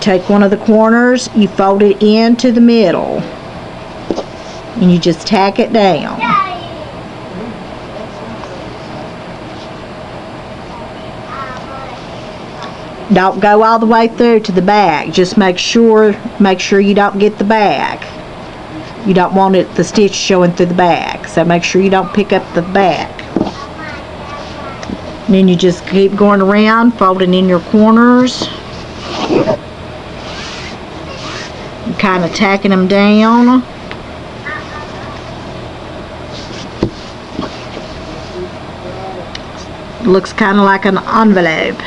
take one of the corners, you fold it into the middle, and you just tack it down. Don't go all the way through to the back. Just make sure you don't get the back. You don't want the stitch showing through the back, so make sure you don't pick up the back. And then you just keep going around, folding in your corners, and kind of tacking them down. Looks kind of like an envelope.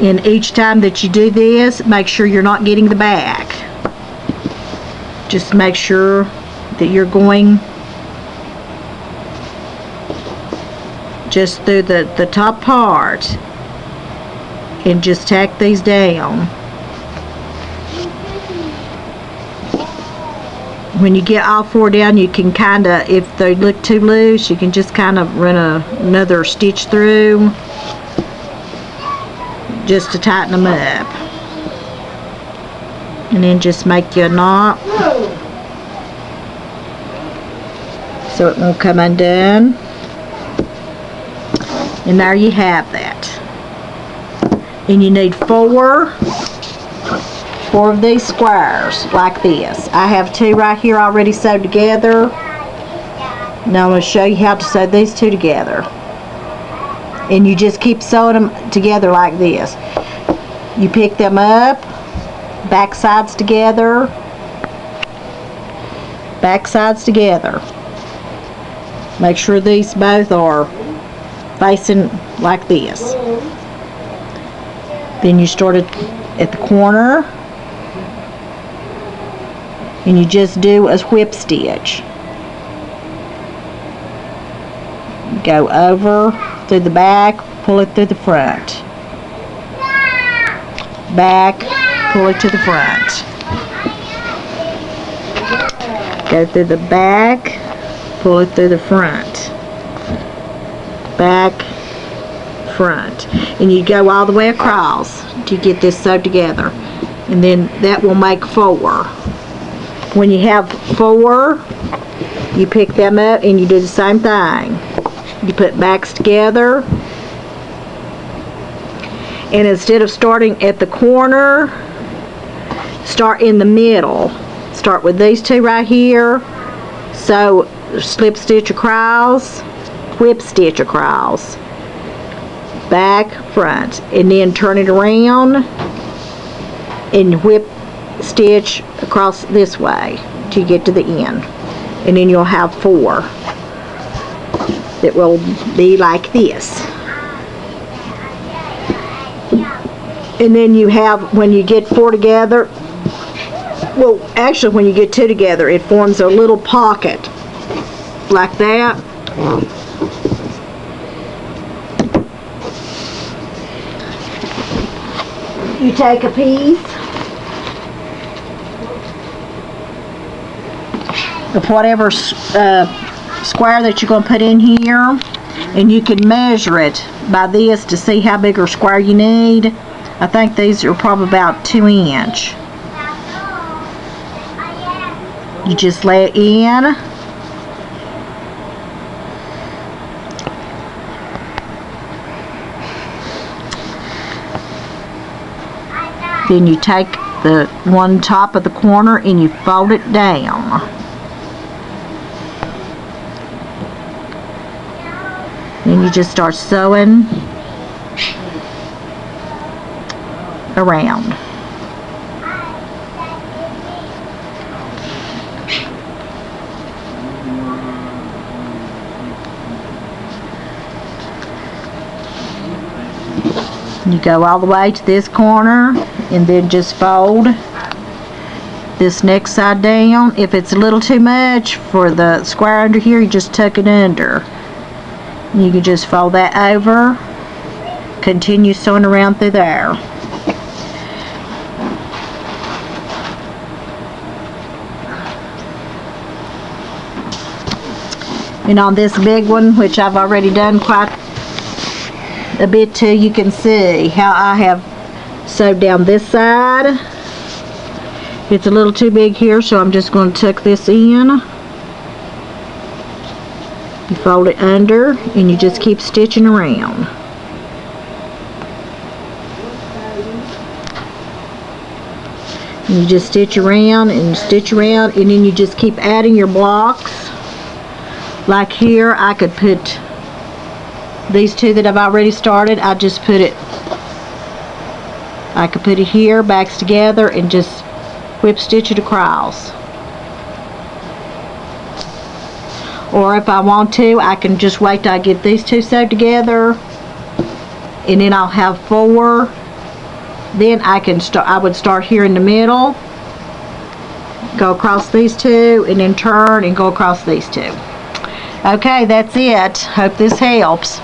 And each time that you do this, make sure you're not getting the back. Just make sure that you're going just through the top part, and just tack these down. When you get all four down, you can kind of, if they look too loose, you can just kind of run another stitch through just to tighten them up, and then just make you a knot so it won't come undone. And there you have that. And you need four of these squares like this. I have two right here already sewed together. Now I'm going to show you how to sew these two together. And you just keep sewing them together like this. You pick them up, back sides together, back sides together. Make sure these both are facing like this. Then you start at the corner, and you just do a whip stitch. Go over through the back, pull it through the front. Back, pull it to the front. Go through the back, pull it through the front. Back, front. And you go all the way across to get this sewed together. And then that will make four. When you have four, you pick them up and you do the same thing. You put backs together, and instead of starting at the corner, start in the middle. Start with these two right here, sew, slip stitch across, whip stitch across, back, front, and then turn it around and whip stitch across this way till you get to the end, and then you'll have four that will be like this. And then you have, when you get four together, well, actually when you get two together, it forms a little pocket like that. You take a piece of whatever square that you're going to put in here, and you can measure it by this to see how big or square you need. I think these are probably about 2 inch. You just lay it in, then you take the one top of the corner and you fold it down. Then you just start sewing around. You go all the way to this corner and then just fold this next side down. If it's a little too much for the square under here, you just tuck it under. You can just fold that over, continue sewing around through there. And on this big one, which I've already done quite a bit too, you can see how I have sewed down this side. It's a little too big here, so I'm just going to tuck this in. You fold it under and you just keep stitching around. And you just stitch around and stitch around, and then you just keep adding your blocks. Like here, I could put these two that I've already started. I could put it here, backs together, and just whip stitch it across. Or if I want to, I can just wait till I get these two sewed together, and then I'll have 4. Then I would start here in the middle, go across these two, and then turn and go across these two. Okay, that's it. Hope this helps.